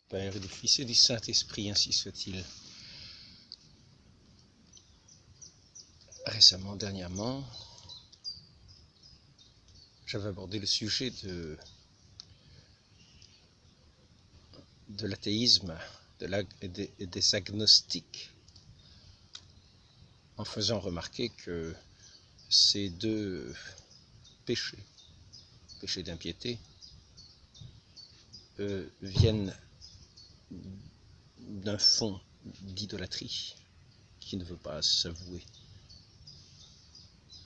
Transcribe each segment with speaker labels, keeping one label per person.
Speaker 1: Père et du Fils et du Saint-Esprit, ainsi soit-il. Récemment, dernièrement, j'avais abordé le sujet de l'athéisme et des agnostiques, en faisant remarquer que ces deux péchés d'impiété, viennent d'un fond d'idolâtrie qui ne veut pas s'avouer.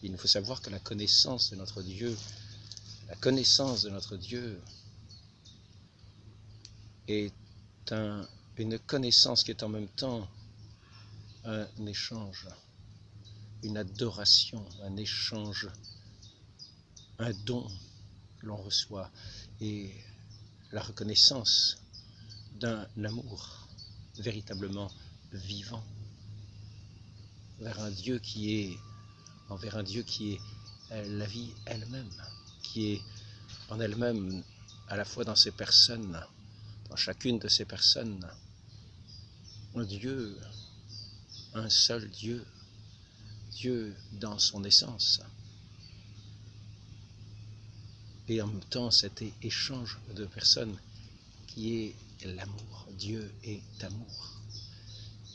Speaker 1: Il nous faut savoir que la connaissance de notre Dieu est une connaissance qui est en même temps un échange, une adoration, un échange, un don que l'on reçoit, et la reconnaissance d'un amour véritablement vivant envers un Dieu qui est la vie elle-même, qui est en elle-même, à la fois dans ses personnes, dans chacune de ces personnes, un Dieu, un seul Dieu, Dieu dans son essence. Et en même temps, cet échange de personnes qui est l'amour. Dieu est amour.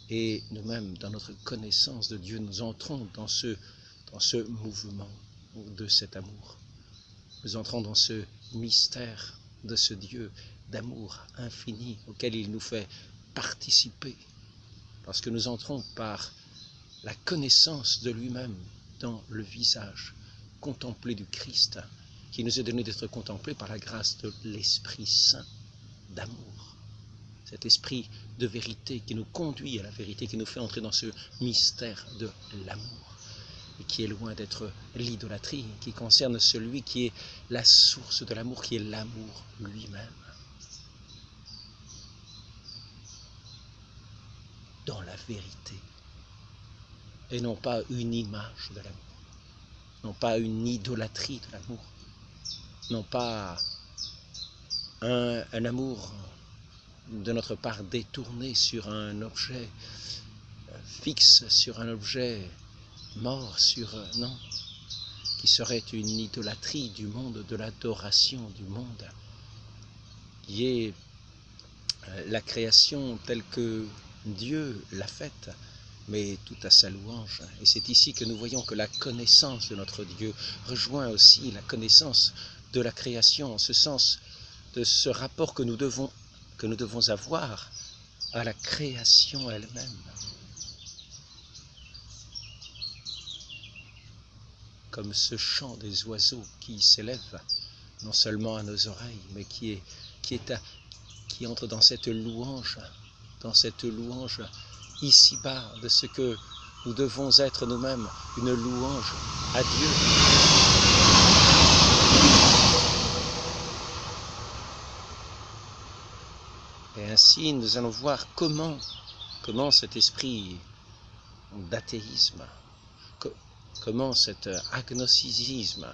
Speaker 1: Et nous-mêmes, dans notre connaissance de Dieu, nous entrons dans ce mouvement de cet amour. Nous entrons dans ce mystère de ce Dieu d'amour infini auquel il nous fait participer, parce que nous entrons par la connaissance de lui-même dans le visage contemplé du Christ, qui nous est donné d'être contemplé par la grâce de l'Esprit Saint d'amour. Cet esprit de vérité qui nous conduit à la vérité, qui nous fait entrer dans ce mystère de l'amour, et qui est loin d'être l'idolâtrie, qui concerne celui qui est la source de l'amour, qui est l'amour lui-même. Dans la vérité, et non pas une image de l'amour, non pas une idolâtrie de l'amour, non pas un amour de notre part détourné sur un objet fixe, sur un objet mort, non, qui serait une idolâtrie du monde, de l'adoration du monde, qui est la création telle que Dieu l'a faite, mais tout à sa louange. Et c'est ici que nous voyons que la connaissance de notre Dieu rejoint aussi la connaissance de la création, en ce sens de ce rapport que nous devons avoir à la création elle-même. Comme ce chant des oiseaux qui s'élève non seulement à nos oreilles, mais qui entre dans cette louange ici-bas de ce que nous devons être nous-mêmes, une louange à Dieu. Et ainsi, nous allons voir comment cet esprit d'athéisme, comment cet agnosticisme,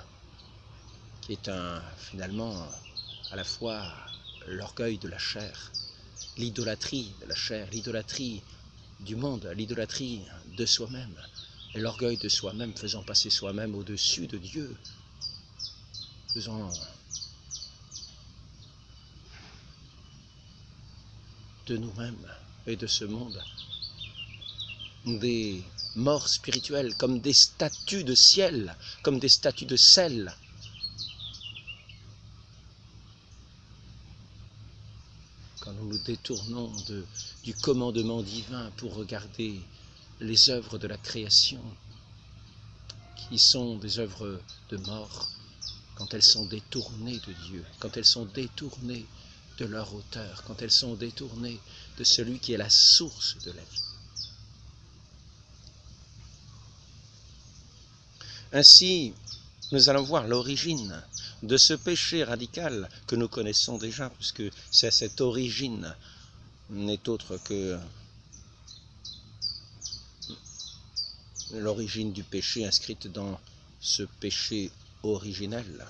Speaker 1: qui est finalement à la fois l'orgueil de la chair, l'idolâtrie de la chair, l'idolâtrie du monde, l'idolâtrie de soi-même, et l'orgueil de soi-même, faisant passer soi-même au-dessus de Dieu, faisant de nous-mêmes et de ce monde des morts spirituelles, comme des statues de ciel, comme des statues de sel. Quand nous nous détournons du commandement divin pour regarder les œuvres de la création, qui sont des œuvres de mort, quand elles sont détournées de Dieu, quand elles sont détournées de leur auteur, quand elles sont détournées de celui qui est la source de la vie. Ainsi, nous allons voir l'origine de ce péché radical que nous connaissons déjà, puisque cette origine n'est autre que l'origine du péché inscrite dans ce péché originel,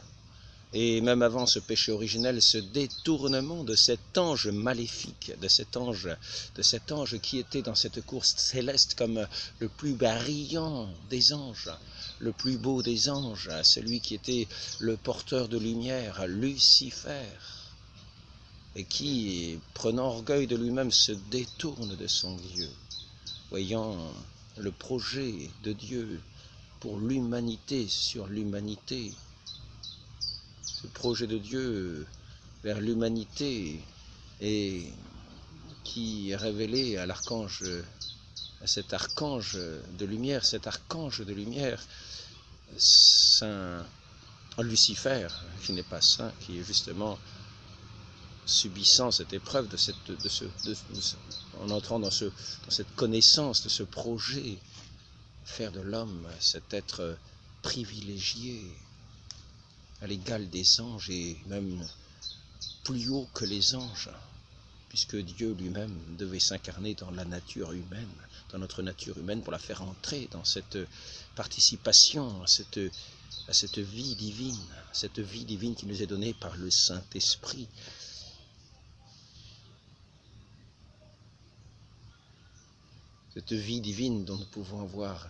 Speaker 1: Et même avant ce péché originel, ce détournement de cet ange maléfique, de cet ange qui était dans cette course céleste comme le plus brillant des anges, le plus beau des anges, celui qui était le porteur de lumière, Lucifer, et qui, prenant orgueil de lui-même, se détourne de son Dieu, voyant le projet de Dieu pour l'humanité sur l'humanité, ce projet de Dieu vers l'humanité et qui est révélé à l'archange, à cet archange de lumière, Saint Lucifer, qui n'est pas saint, qui est justement subissant cette épreuve en entrant dans cette connaissance de ce projet, faire de l'homme cet être privilégié à l'égal des anges et même plus haut que les anges, puisque Dieu lui-même devait s'incarner dans la nature humaine, dans notre nature humaine, pour la faire entrer dans cette participation à cette vie divine qui nous est donnée par le Saint-Esprit. Cette vie divine dont nous pouvons avoir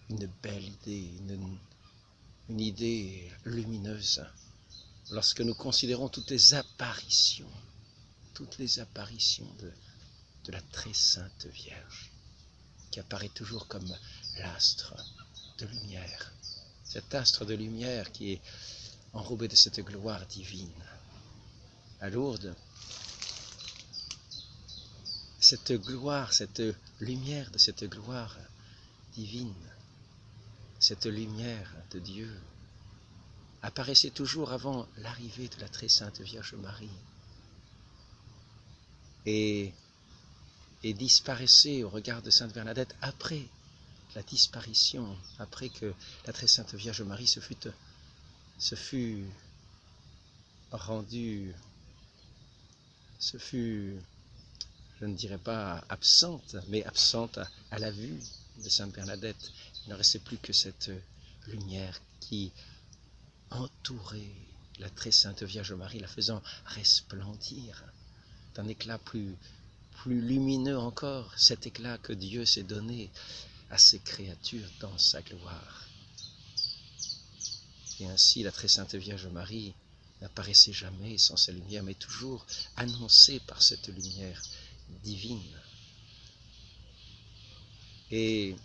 Speaker 1: une belle idée, une idée lumineuse, lorsque nous considérons toutes les apparitions de la très sainte Vierge, qui apparaît toujours comme l'astre de lumière, cet astre de lumière qui est enrobé de cette gloire divine. À Lourdes, cette gloire, cette lumière de cette gloire divine, cette lumière de Dieu, apparaissait toujours avant l'arrivée de la très sainte Vierge Marie et disparaissait au regard de Sainte Bernadette après la disparition, après que la très sainte Vierge Marie se fut rendue, je ne dirais pas absente, mais absente à la vue de Sainte Bernadette. Il ne restait plus que cette lumière qui entourait la très sainte Vierge Marie, la faisant resplendir d'un éclat plus lumineux encore, cet éclat que Dieu s'est donné à ses créatures dans sa gloire. Et ainsi, la très sainte Vierge Marie n'apparaissait jamais sans sa lumière, mais toujours annoncée par cette lumière divine. Et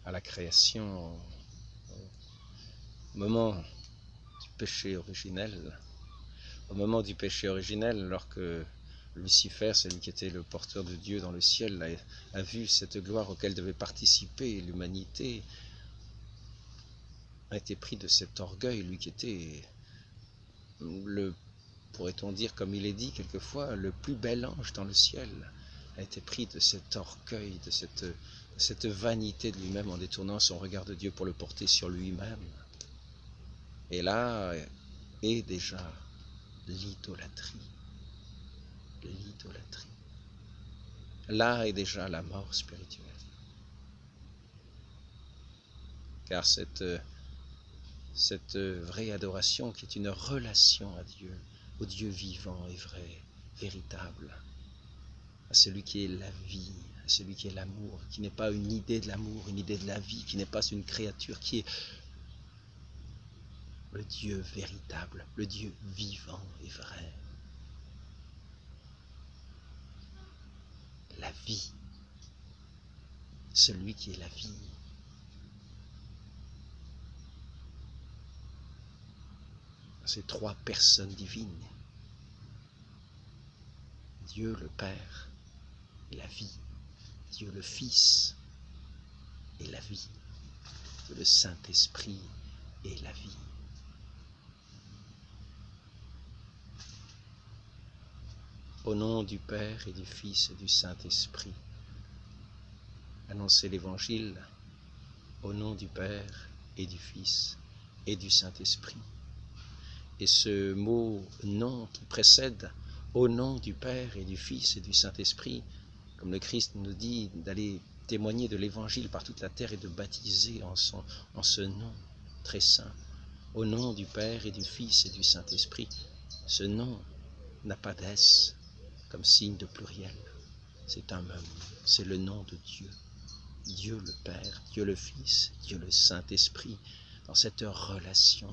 Speaker 1: à la création, au moment du péché originel, lorsque Lucifer, celui qui était le porteur de Dieu dans le ciel, a vu cette gloire auquel devait participer l'humanité, a été pris de cet orgueil, lui qui était pourrait-on dire, comme il est dit quelquefois, le plus bel ange dans le ciel, a été pris de cet orgueil, de cette vanité de lui-même en détournant son regard de Dieu pour le porter sur lui-même. Et là est déjà l'idolâtrie. Là est déjà la mort spirituelle. Car cette vraie adoration qui est une relation à Dieu, au Dieu vivant et vrai, véritable, à celui qui est la vie, à celui qui est l'amour, qui n'est pas une idée de l'amour, une idée de la vie, qui n'est pas une créature, qui est le Dieu véritable, le Dieu vivant et vrai. La vie, celui qui est la vie. Ces trois personnes divines, Dieu le Père, la vie, Dieu le Fils et la vie, Dieu le Saint-Esprit et la vie. Au nom du Père et du Fils et du Saint-Esprit, annoncez l'Évangile au nom du Père et du Fils et du Saint-Esprit. Et ce mot « nom » qui précède au nom du Père et du Fils et du Saint-Esprit, comme le Christ nous dit d'aller témoigner de l'Évangile par toute la terre et de baptiser en ce nom très saint, au nom du Père et du Fils et du Saint-Esprit. Ce nom n'a pas d'S comme signe de pluriel, c'est un même nom, c'est le nom de Dieu. Dieu le Père, Dieu le Fils, Dieu le Saint-Esprit, dans cette relation,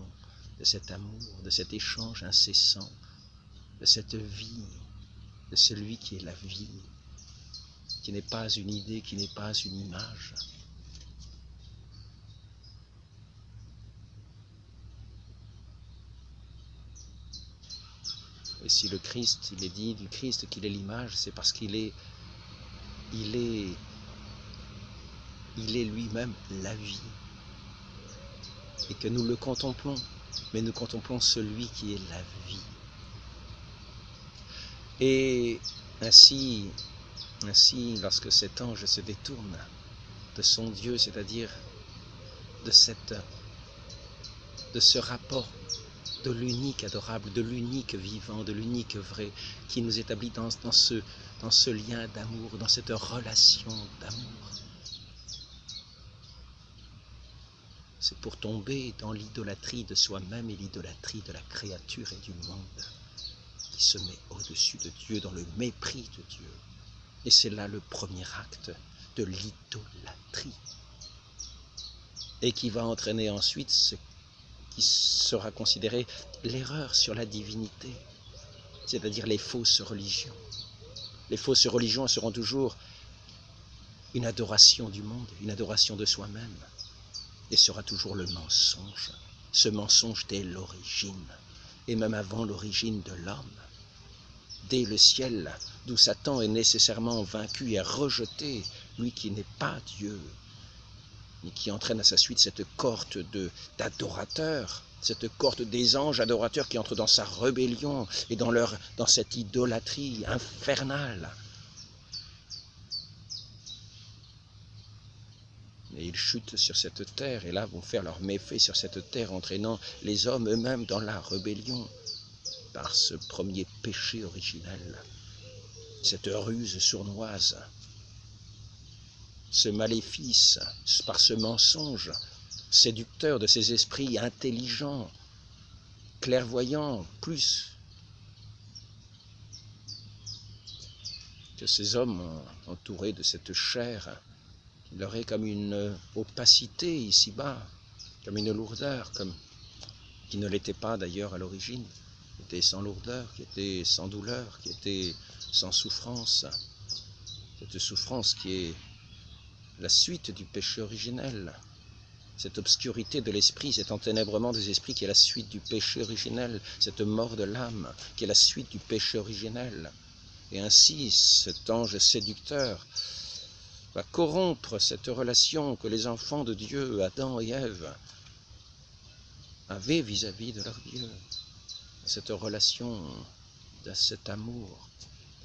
Speaker 1: de cet amour, de cet échange incessant, de cette vie, de celui qui est la vie, qui n'est pas une idée, qui n'est pas une image. Et si le Christ, il est dit du Christ qu'il est l'image, c'est parce qu'il est lui-même la vie. Et que nous le contemplons, mais nous contemplons celui qui est la vie. Et ainsi, lorsque cet ange se détourne de son Dieu, c'est-à-dire de ce rapport de l'unique adorable, de l'unique vivant, de l'unique vrai, qui nous établit dans ce lien d'amour, dans cette relation d'amour. C'est pour tomber dans l'idolâtrie de soi-même et l'idolâtrie de la créature et du monde, qui se met au-dessus de Dieu, dans le mépris de Dieu. Et c'est là le premier acte de l'idolâtrie. Et qui va entraîner ensuite ce qui sera considéré l'erreur sur la divinité, c'est-à-dire les fausses religions. Les fausses religions seront toujours une adoration du monde, une adoration de soi-même, et sera toujours le mensonge. Ce mensonge dès l'origine, et même avant l'origine de l'homme. Dès le ciel, d'où Satan est nécessairement vaincu et rejeté, lui qui n'est pas Dieu, et qui entraîne à sa suite cette cohorte d'adorateurs, cette cohorte des anges adorateurs qui entrent dans sa rébellion et dans cette idolâtrie infernale. Et ils chutent sur cette terre, et là vont faire leurs méfaits sur cette terre, entraînant les hommes eux-mêmes dans la rébellion par ce premier péché originel, cette ruse sournoise, ce maléfice, par ce mensonge séducteur de ces esprits intelligents, clairvoyants, plus que ces hommes entourés de cette chair qui leur est comme une opacité ici-bas, comme une lourdeur, qui ne l'était pas d'ailleurs à l'origine, qui était sans lourdeur, qui était sans douleur, qui était sans souffrance. Cette souffrance qui est la suite du péché originel, cette obscurité de l'esprit, cet enténèbrement des esprits qui est la suite du péché originel, cette mort de l'âme qui est la suite du péché originel. Et ainsi, cet ange séducteur va corrompre cette relation que les enfants de Dieu, Adam et Ève, avaient vis-à-vis de leur Dieu. Cette relation, de cet amour,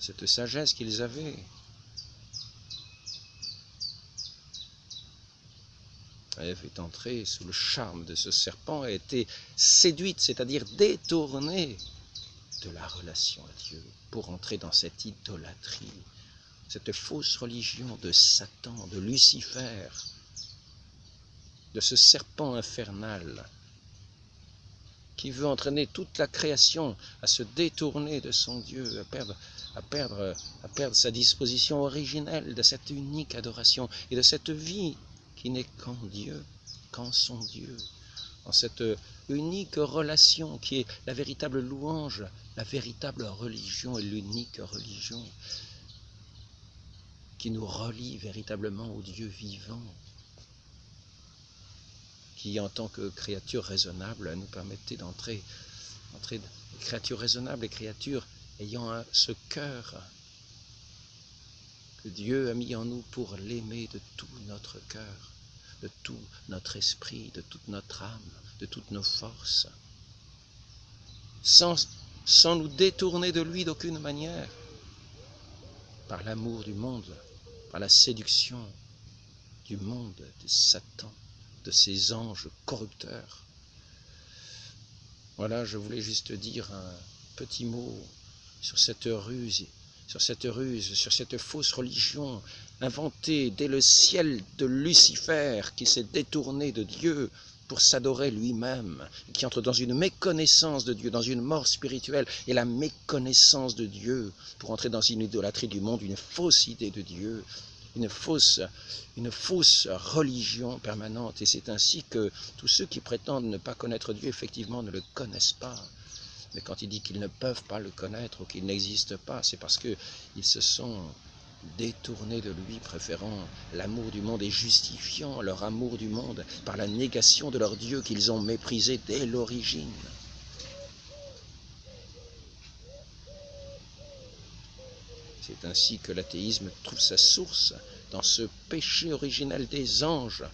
Speaker 1: cette sagesse qu'ils avaient. Ève est entrée sous le charme de ce serpent, a été séduite, c'est-à-dire détournée de la relation à Dieu, pour entrer dans cette idolâtrie, cette fausse religion de Satan, de Lucifer, de ce serpent infernal, qui veut entraîner toute la création à se détourner de son Dieu, à perdre sa disposition originelle de cette unique adoration et de cette vie qui n'est qu'en Dieu, qu'en son Dieu, en cette unique relation qui est la véritable louange, la véritable religion et l'unique religion qui nous relie véritablement au Dieu vivant, qui en tant que créature raisonnable nous permettait d'entrer créatures raisonnables et créatures ayant ce cœur que Dieu a mis en nous pour l'aimer de tout notre cœur, de tout notre esprit, de toute notre âme, de toutes nos forces, sans nous détourner de lui d'aucune manière, par l'amour du monde, par la séduction du monde, de Satan, de ces anges corrupteurs. Voilà, je voulais juste dire un petit mot sur cette ruse, sur cette fausse religion inventée dès le ciel de Lucifer qui s'est détourné de Dieu pour s'adorer lui-même, qui entre dans une méconnaissance de Dieu, dans une mort spirituelle et la méconnaissance de Dieu pour entrer dans une idolâtrie du monde, une fausse idée de Dieu, une fausse religion permanente. Et c'est ainsi que tous ceux qui prétendent ne pas connaître Dieu, effectivement, ne le connaissent pas. Mais quand il dit qu'ils ne peuvent pas le connaître ou qu'il n'existe pas, c'est parce qu'ils se sont détournés de lui, préférant l'amour du monde et justifiant leur amour du monde par la négation de leur Dieu qu'ils ont méprisé dès l'origine. C'est ainsi que l'athéisme trouve sa source dans ce péché originel des anges,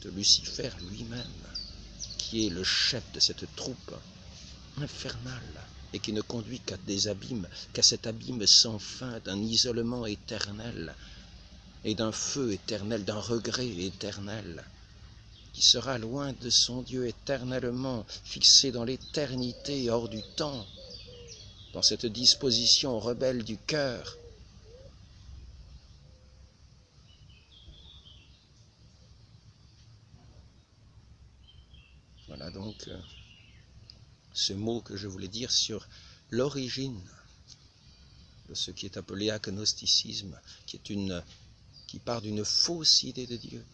Speaker 1: de Lucifer lui-même, qui est le chef de cette troupe infernale et qui ne conduit qu'à des abîmes, qu'à cet abîme sans fin d'un isolement éternel et d'un feu éternel, d'un regret éternel, qui sera loin de son Dieu éternellement, fixé dans l'éternité hors du temps, dans cette disposition rebelle du cœur. Voilà donc ce mot que je voulais dire sur l'origine de ce qui est appelé agnosticisme, qui part d'une fausse idée de Dieu,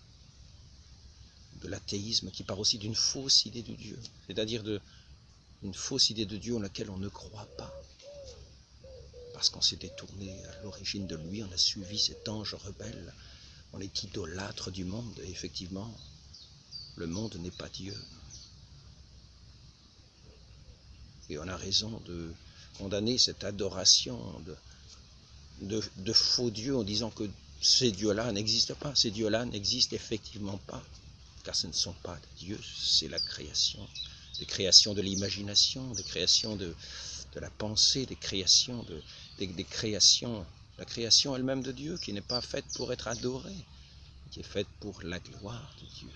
Speaker 1: de l'athéisme qui part aussi d'une fausse idée de Dieu, c'est-à-dire d'une fausse idée de Dieu en laquelle on ne croit pas, parce qu'on s'est détourné à l'origine de lui, on a suivi cet ange rebelle, on est idolâtre du monde, et effectivement, le monde n'est pas Dieu. Et on a raison de condamner cette adoration de faux dieux en disant que ces dieux-là n'existent pas. Ces dieux-là n'existent effectivement pas, car ce ne sont pas des dieux, c'est la création. Des créations de l'imagination, des créations de la pensée, des créations, la création elle-même de Dieu, qui n'est pas faite pour être adorée, qui est faite pour la gloire de Dieu.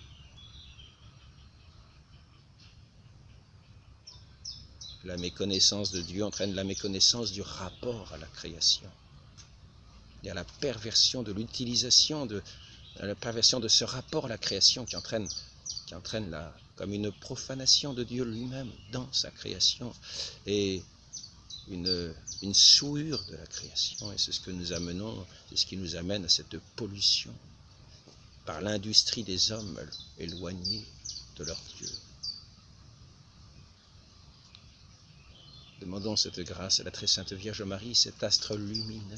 Speaker 1: La méconnaissance de Dieu entraîne la méconnaissance du rapport à la création. Il y a la perversion de l'utilisation, la perversion de ce rapport à la création qui entraîne comme une profanation de Dieu lui-même dans sa création et une souillure de la création. Et c'est ce que nous amenons, c'est ce qui nous amène à cette pollution par l'industrie des hommes éloignés de leur Dieu. Demandons cette grâce à la très sainte Vierge Marie, cet astre lumineux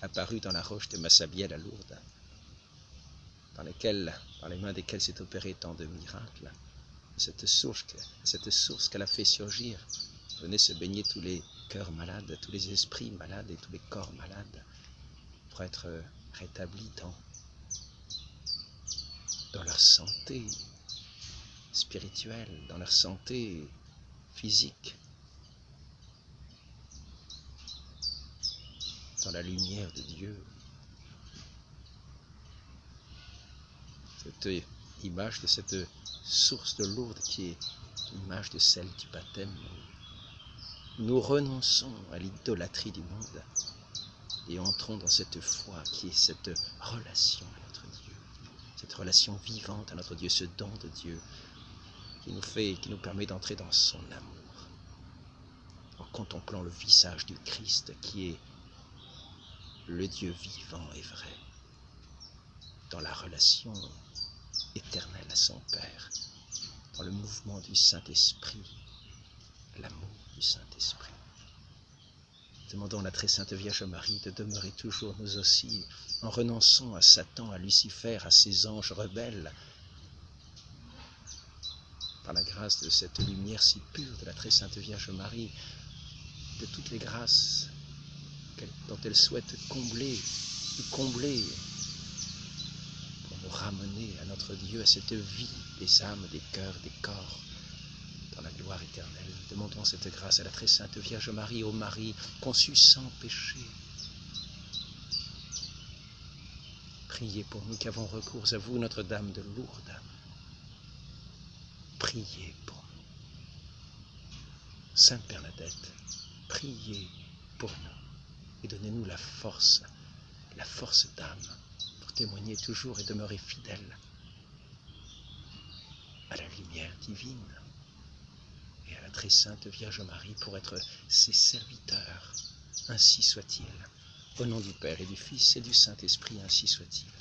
Speaker 1: apparu dans la roche de Massabielle à Lourdes, par les mains desquelles s'est opéré tant de miracles, cette source qu'elle a fait surgir. Venez se baigner tous les cœurs malades, tous les esprits malades et tous les corps malades, pour être rétablis dans leur santé spirituelle, dans leur santé physique, dans la lumière de Dieu. Cette image de cette source de Lourdes qui est l'image de celle du baptême. Nous renonçons à l'idolâtrie du monde et entrons dans cette foi qui est cette relation à notre Dieu, cette relation vivante à notre Dieu, ce don de Dieu qui nous permet d'entrer dans son amour en contemplant le visage du Christ qui est le Dieu vivant et vrai, dans la relation éternelle à son Père, dans le mouvement du Saint-Esprit, l'amour du Saint-Esprit. Demandons à la très sainte Vierge Marie de demeurer toujours nous aussi, en renonçant à Satan, à Lucifer, à ses anges rebelles, par la grâce de cette lumière si pure de la très sainte Vierge Marie, de toutes les grâces dont elle souhaite combler, pour nous ramener à notre Dieu, à cette vie des âmes, des cœurs, des corps, dans la gloire éternelle. Demandons cette grâce à la très sainte Vierge Marie, ô Marie, conçue sans péché. Priez pour nous qui avons recours à vous, Notre-Dame de Lourdes. Priez pour nous. Sainte Bernadette, priez pour nous et donnez-nous la force d'âme pour témoigner toujours et demeurer fidèles à la lumière divine et à la très sainte Vierge Marie pour être ses serviteurs. Ainsi soit-il. Au nom du Père et du Fils et du Saint-Esprit, ainsi soit-il.